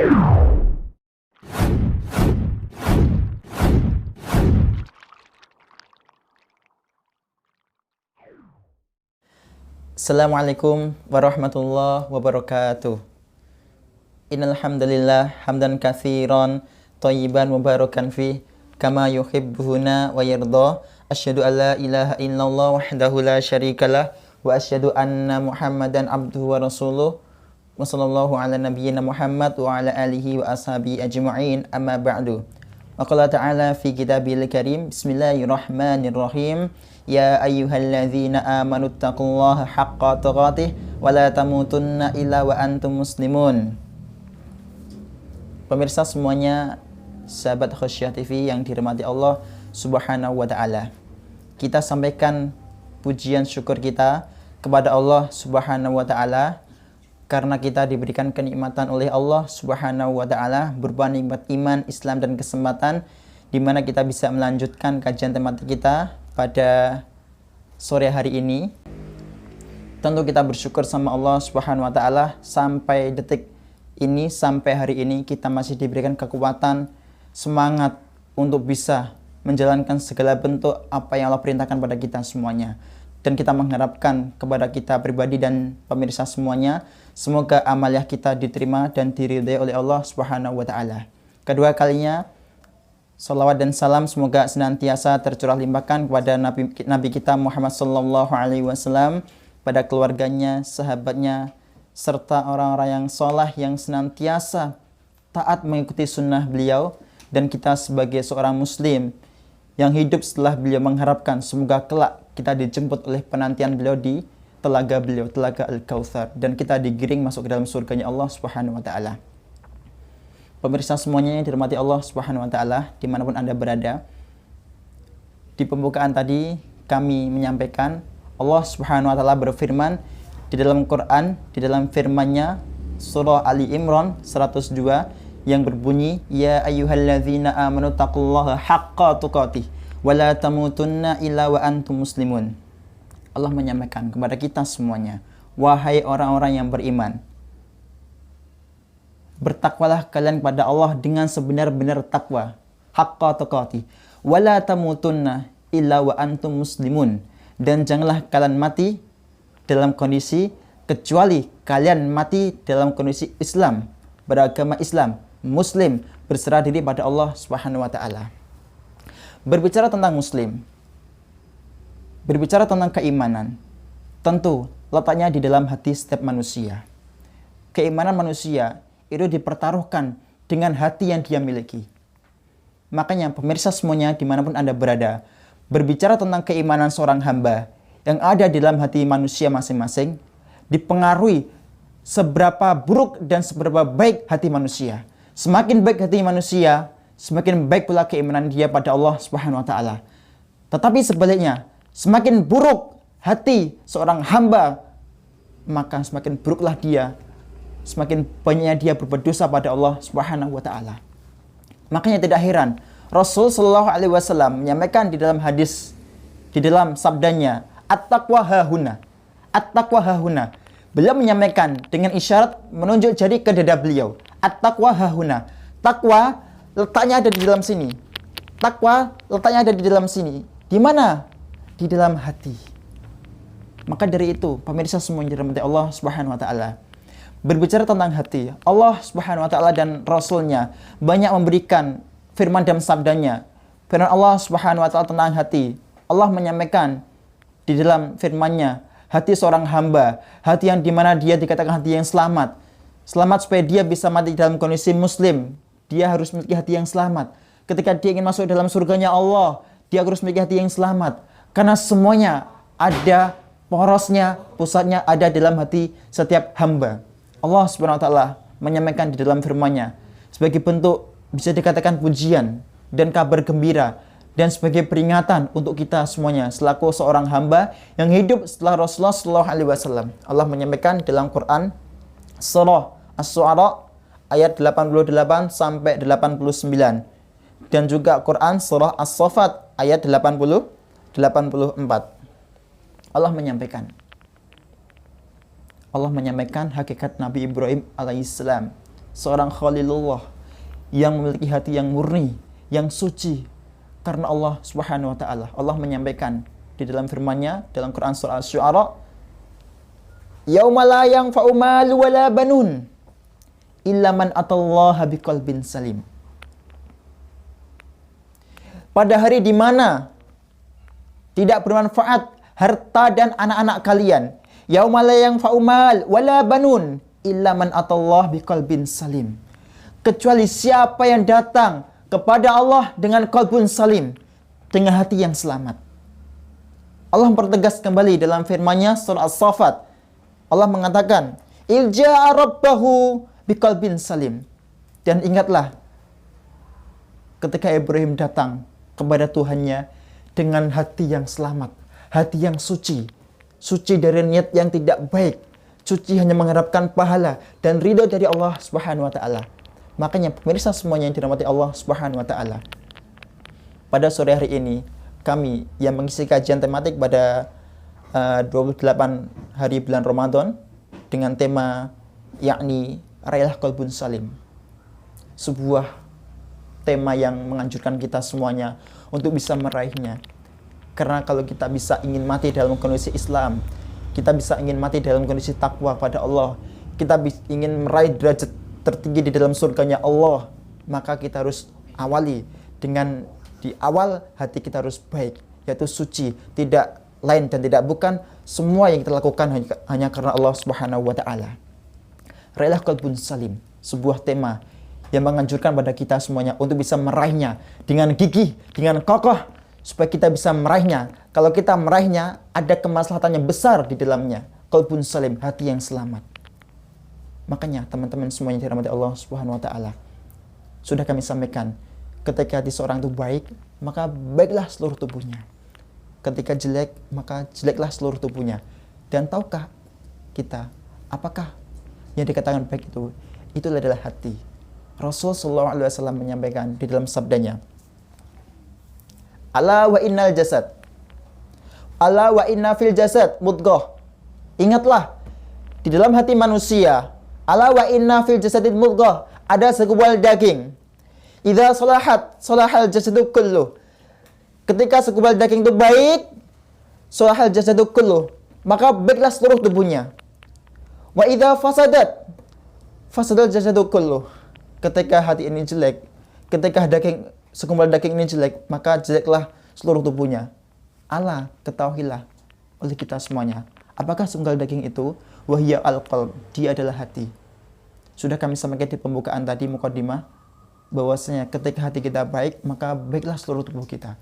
Assalamualaikum warahmatullahi wabarakatuh. Innal hamdalillah hamdan katsiran thayyiban mubarakan fih kama yuhibbuna wa yarda. Asyhadu an la ilaha illallah wahdahu la syarikalah wa asyhadu anna Muhammadan abduhu wa rasuluh. Wa sallallahu ala nabiyyina Muhammad wa ala alihi wa ashabihi ajma'in. Amma ba'du. Wa qala ta'ala fi kitabil karim. Bismillahirrahmanirrahim. Ya ayyuhalladzina amanu taqullaha haqqa tuqatih wa la tamutunna illa wa antum muslimun. Pemirsa semuanya, sahabat Khosyah TV yang dirahmati Allah Subhanahu wa taala. Kita sampaikan pujian syukur kita kepada Allah Subhanahu wa taala karena kita diberikan kenikmatan oleh Allah Subhanahu wa taala berupa nikmat iman, Islam dan kesempatan di mana kita bisa melanjutkan kajian tematik kita pada sore hari ini. Tentu kita bersyukur sama Allah Subhanahu wa taala sampai detik ini, sampai hari ini kita masih diberikan kekuatan, semangat untuk bisa menjalankan segala bentuk apa yang Allah perintahkan pada kita semuanya. Dan kita mengharapkan kepada kita pribadi dan pemirsa semuanya, semoga amaliah kita diterima dan diridhai oleh Allah Subhanahu wa taala. Kedua kalinya, salawat dan salam semoga senantiasa tercurah limpahkan kepada Nabi kita Muhammad sallallahu alaihi wasallam, pada keluarganya, sahabatnya, serta orang-orang yang saleh yang senantiasa taat mengikuti sunnah beliau. Dan kita sebagai seorang muslim yang hidup setelah beliau mengharapkan semoga kelak kita dijemput oleh penantian beliau di telaga beliau, telaga Al-Kautsar, dan kita digiring masuk ke dalam surganya Allah Subhanahu wa taala. Pemirsa semuanya yang dirahmati Allah Subhanahu wa taala dimanapun Anda berada, di pembukaan tadi kami menyampaikan Allah Subhanahu wa taala berfirman di dalam Quran, di dalam firman-Nya surah Ali Imran 102 yang berbunyi, Ya ayyuhalladzina amanu taqullaha haqqa tuqatih wa la tamutunna illa wa antum muslimun. Allah menyampaikan kepada kita semuanya, wahai orang-orang yang beriman, bertakwalah kalian kepada Allah dengan sebenar-benar takwa, haqqa tuqatih wa la tamutunna illa wa antum muslimun, dan janganlah kalian mati dalam kondisi kecuali kalian mati dalam kondisi Islam, beragama Islam, muslim, berserah diri pada Allah Subhanahu wa taala. Berbicara tentang muslim, berbicara tentang keimanan, tentu letaknya di dalam hati setiap manusia. Keimanan manusia itu dipertaruhkan dengan hati yang dia miliki. Makanya pemirsa semuanya dimanapun Anda berada, berbicara tentang keimanan seorang hamba yang ada di dalam hati manusia masing-masing dipengaruhi seberapa buruk dan seberapa baik hati manusia. Semakin baik hati manusia, semakin baik pula keimanan dia pada Allah Subhanahu wa taala. Tetapi sebaliknya, semakin buruk hati seorang hamba, maka semakin buruklah dia, semakin banyaknya dia berbuat dosa pada Allah Subhanahu wa taala. Makanya tidak heran Rasul sallallahu alaihi wasallam menyampaikan di dalam hadis, di dalam sabdanya, at-taqwa hahuna. At-taqwa hahuna. Beliau menyampaikan dengan isyarat menunjuk jari ke dada beliau. At-taqwa hahuna. Takwa letaknya ada di dalam sini. Takwa letaknya ada di dalam sini. Di mana? Di dalam hati. Maka dari itu, pemirsa semua yang dirahmati Allah Subhanahu wa taala, berbicara tentang hati, Allah Subhanahu wa taala dan Rasul-Nya banyak memberikan firman dan sabdanya. Firman Allah Subhanahu wa taala tentang hati, Allah menyampaikan di dalam firman-Nya, hati seorang hamba, hati yang dimana dia dikatakan hati yang selamat. Selamat supaya dia bisa mati dalam kondisi muslim. Dia harus memiliki hati yang selamat. Ketika dia ingin masuk dalam surganya Allah, dia harus memiliki hati yang selamat. Karena semuanya ada porosnya, pusatnya ada dalam hati setiap hamba. Allah Subhanahu wa taala menyampaikan di dalam firman-Nya sebagai bentuk bisa dikatakan pujian dan kabar gembira dan sebagai peringatan untuk kita semuanya selaku seorang hamba yang hidup setelah Rasulullah sallallahu alaihi wasallam. Allah menyampaikan dalam Quran surah Asy-Syu'ara ayat 88 sampai 89 dan juga Quran surah As-Saffat ayat 84. Allah menyampaikan hakikat Nabi Ibrahim alaihissalam seorang Khalilullah yang memiliki hati yang murni, yang suci karena Allah Subhanahu wa taala. Allah menyampaikan di dalam firman-Nya dalam Quran surah Asy-Syu'ara, "Yauma la yanfa'u malu wala banun illa man atallaha biqalbin salim." Pada hari di mana tidak bermanfaat harta dan anak-anak kalian. Yauma la yanfa'u mal wala banun illa man atallaha biqalbin salim. Kecuali siapa yang datang kepada Allah dengan qalbun salim, dengan hati yang selamat. Allah mempertegas kembali dalam firman-Nya surah As-Saffat. Allah mengatakan, "Ilja'a rabbahu biqalbin salim." Dan ingatlah ketika Ibrahim datang kepada Tuhannya dengan hati yang selamat, hati yang suci, suci dari niat yang tidak baik, suci hanya mengharapkan pahala dan ridho dari Allah Subhanahu wa taala. Makanya pemirsa semuanya yang dirahmati Allah Subhanahu wa taala, pada sore hari ini kami yang mengisi kajian tematik pada 28 hari bulan Ramadan dengan tema yakni Raihlah Qalbun Salim. Sebuah tema yang menganjurkan kita semuanya untuk bisa meraihnya. Karena kalau kita bisa ingin mati dalam kondisi Islam, kita bisa ingin mati dalam kondisi takwa pada Allah, kita ingin meraih derajat tertinggi di dalam surganya Allah, maka kita harus awali dengan di awal hati kita harus baik, yaitu suci, tidak lain dan tidak bukan, semua yang kita lakukan hanya karena Allah Subhanahu wa taala. Raihlah Qalbun Salim, sebuah tema yang menganjurkan pada kita semuanya untuk bisa meraihnya dengan gigih, dengan kokoh, supaya kita bisa meraihnya. Kalau kita meraihnya, ada kemaslahatan yang besar di dalamnya. Qalbun Salim, hati yang selamat. Makanya teman-teman semuanya dirahmati Allah Subhanahu wa taala, sudah kami sampaikan, ketika hati seorang itu baik, maka baiklah seluruh tubuhnya. Ketika jelek, maka jeleklah seluruh tubuhnya. Dan tahukah kita, apakah yang dikatakan baik itu? Itu adalah hati. Rasul sallallahu alaihi wasallam menyampaikan di dalam sabdanya, "Ala wa innal jasad. Ala wa inna fil jasad mudghah." Ingatlah, di dalam hati manusia, ala wa inna fil jasadid mudghah, ada segumpal daging. Idza salahat, salahal jasadu kullu. Ketika segumpal daging itu baik, salahal jasadu kullu, maka baiklah seluruh tubuhnya. Wa idza fasadat, fasadal jasadu kullu. Ketika hati ini jelek, ketika segumpal daging ini jelek, maka jeleklah seluruh tubuhnya. Ala, ketahuilah oleh kita semuanya. Apakah segumpal daging itu? Wahya al-qalb, dia adalah hati. Sudah kami sampaikan di pembukaan tadi, mukadimah, bahwasanya ketika hati kita baik, maka baiklah seluruh tubuh kita.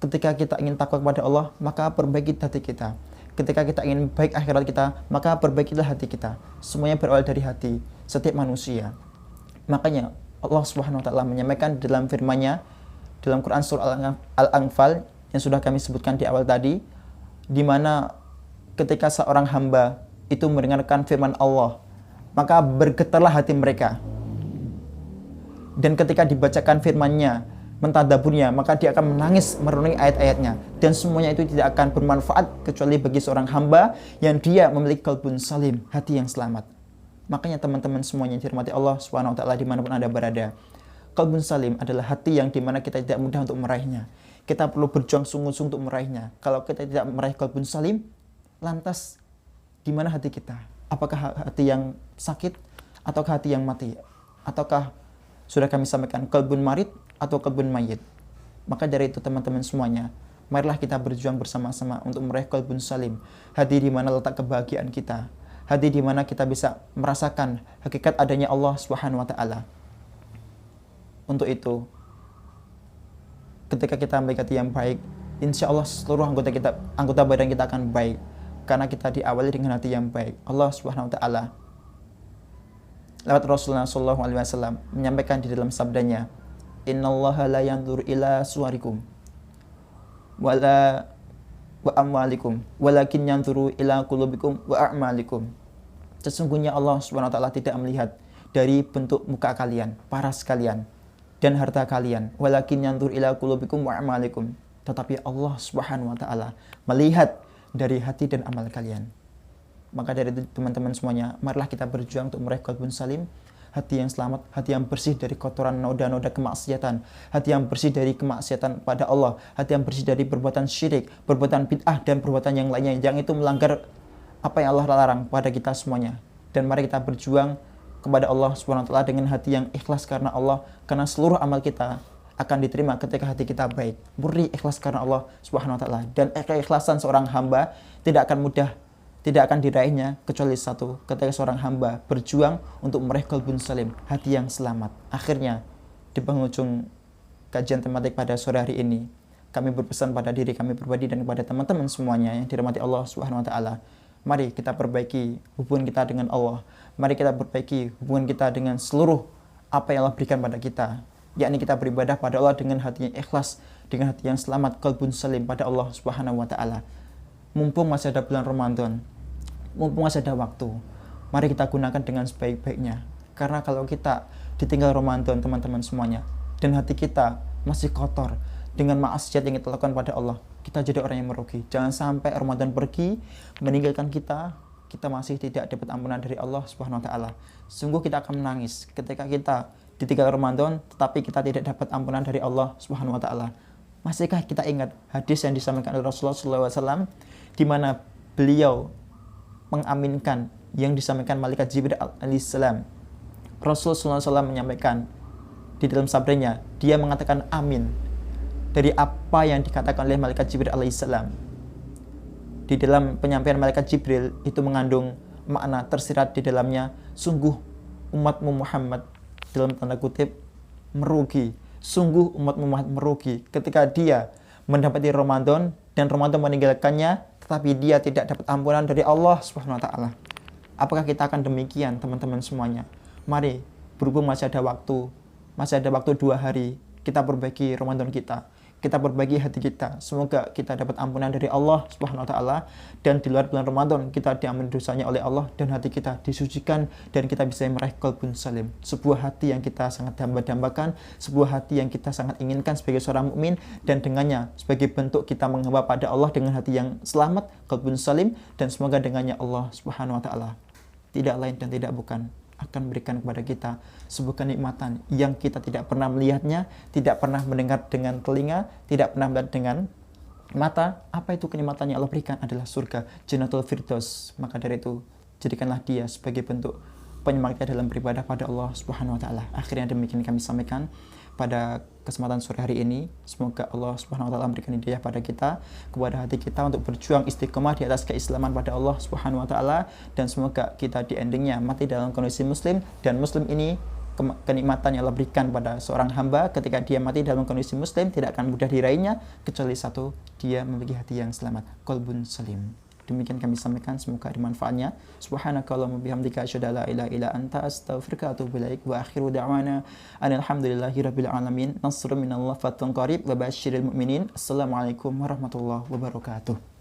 Ketika kita ingin takwa kepada Allah, maka perbaiki hati kita. Ketika kita ingin baik akhirat kita, maka perbaikilah hati kita. Semuanya berawal dari hati setiap manusia. Makanya Allah Subhanahu wa taala menyampaikan dalam firman-Nya dalam Quran surah Al-Anfal yang sudah kami sebutkan di awal tadi, di mana ketika seorang hamba itu mendengarkan firman Allah, maka bergetarlah hati mereka. Dan ketika dibacakan firman-Nya, mentadaburnya, maka dia akan menangis merenungi ayat-ayatnya. Dan semuanya itu tidak akan bermanfaat kecuali bagi seorang hamba yang dia memiliki qalbun salim, hati yang selamat. Makanya teman-teman semuanya dirahmati Allah Subhanahu wa taala dimanapun Anda berada, qalbun salim adalah hati yang dimana kita tidak mudah untuk meraihnya. Kita perlu berjuang sungguh-sungguh untuk meraihnya. Kalau kita tidak meraih qalbun salim, lantas di mana hati kita? Apakah hati yang sakit ataukah hati yang mati? Ataukah sudah kami sampaikan qalbun marid atau qalbun mayyit? Maka dari itu teman-teman semuanya, marilah kita berjuang bersama-sama untuk meraih qalbun salim, hati di mana letak kebahagiaan kita, hati di mana kita bisa merasakan hakikat adanya Allah Subhanahu wa taala. Untuk itu, ketika kita memiliki hati yang baik, insya Allah seluruh anggota badan kita akan baik, karena kita diawali dengan hati yang baik. Allah Subhanahu wa taala lewat Rasulullah sallallahu alaihi wasallam menyampaikan di dalam sabdanya, "Innallaha la yanzuru ila suwarikum wala wa amwalikum walakin yanzuru ila qulubikum wa a'malikum." Sesungguhnya Allah Subhanahu wa taala tidak melihat dari bentuk muka kalian, paras kalian, dan harta kalian, walakin yanzuru ila qulubikum wa a'malikum. Tetapi Allah Subhanahu wa taala melihat dari hati dan amal kalian. Maka dari itu teman-teman semuanya, marilah kita berjuang untuk meraih qalbun salim, hati yang selamat, hati yang bersih dari kotoran noda-noda kemaksiatan, hati yang bersih dari kemaksiatan pada Allah, hati yang bersih dari perbuatan syirik, perbuatan bid'ah, dan perbuatan yang lainnya yang itu melanggar apa yang Allah larang pada kita semuanya. Dan mari kita berjuang kepada Allah SWT dengan hati yang ikhlas karena Allah, karena seluruh amal kita akan diterima ketika hati kita baik, murni ikhlas karena Allah Subhanahu wa taala. Dan keikhlasan seorang hamba tidak akan mudah, tidak akan diraihnya kecuali satu, ketika seorang hamba berjuang untuk meraih qalbun salim, hati yang selamat. Akhirnya di penghujung kajian tematik pada sore hari ini, kami berpesan pada diri kami pribadi dan kepada teman-teman semuanya yang dirahmati Allah Subhanahu wa taala. Mari kita perbaiki hubungan kita dengan Allah. Mari kita perbaiki hubungan kita dengan seluruh apa yang Allah berikan pada kita, yakni kita beribadah pada Allah dengan hati yang ikhlas, dengan hati yang selamat, qalbun salim pada Allah Subhanahu wa taala. Mumpung masih ada bulan Ramadan, mumpung masih ada waktu, mari kita gunakan dengan sebaik-baiknya. Karena kalau kita ditinggal Ramadan, teman-teman semuanya, dan hati kita masih kotor dengan maksiat yang kita lakukan pada Allah, kita jadi orang yang merugi. Jangan sampai Ramadan pergi meninggalkan kita masih tidak dapat ampunan dari Allah Subhanahu wa taala. Sungguh kita akan menangis ketika kita ditinggal Ramadan tetapi kita tidak dapat ampunan dari Allah Subhanahu wa taala. Masihkah kita ingat hadis yang disampaikan oleh Rasulullah SAW di mana beliau mengaminkan yang disampaikan malaikat Jibril alaihissalam? Rasulullah SAW menyampaikan di dalam sabdanya, dia mengatakan amin dari apa yang dikatakan oleh malaikat Jibril alaihissalam. Di dalam penyampaian malaikat Jibril itu mengandung makna tersirat di dalamnya, sungguh umatmu Muhammad dalam tanda kutip merugi. Sungguh umatmu Muhammad merugi ketika dia mendapati Ramadan dan Ramadan meninggalkannya tetapi dia tidak dapat ampunan dari Allah Subhanahu wa taala. Apakah kita akan demikian, teman-teman semuanya? Mari, berhubung masih ada waktu 2 hari, kita perbaiki Ramadan kita perbaiki hati kita. Semoga kita dapat ampunan dari Allah Subhanahu wa taala, dan di luar bulan Ramadan kita diampuni dosanya oleh Allah dan hati kita disucikan dan kita bisa meraih qalbun salim. Sebuah hati yang kita sangat dambakan, sebuah hati yang kita sangat inginkan sebagai seorang mukmin, dan dengannya sebagai bentuk kita menghamba pada Allah dengan hati yang selamat, qalbun salim, dan semoga dengannya Allah Subhanahu wa taala tidak lain dan tidak bukan akan berikan kepada kita sebuah kenikmatan yang kita tidak pernah melihatnya, tidak pernah mendengar dengan telinga, tidak pernah melihat dengan mata. Apa itu kenikmatan yang Allah berikan? Adalah surga, Jannatul Firdaus. Maka dari itu, jadikanlah dia sebagai bentuk penyemangat dalam beribadah pada Allah Subhanahu wa taala. Akhirnya demikian kami sampaikan pada kesempatan sore hari ini. Semoga Allah Subhanahu wa taala memberikan hidayah pada kita, kepada hati kita untuk berjuang istiqomah di atas keislaman pada Allah Subhanahu wa taala, dan semoga kita di endingnya mati dalam kondisi muslim, dan muslim ini kenikmatan yang Allah berikan pada seorang hamba ketika dia mati dalam kondisi muslim tidak akan mudah diraihnya kecuali satu, dia memiliki hati yang selamat, qalbun salim. Demikian kami sampaikan, semoga ada manfaatnya. Subhanakallahumma bihamdika asyhadu an la ilaha illa anta astaghfiruka wa atubu ilaik. Wa akhiru da'wana alhamdulillahirabbil alamin. Nasrun minallah fathun qarib wa basyiril mu'minin. Assalamualaikum warahmatullahi wabarakatuh.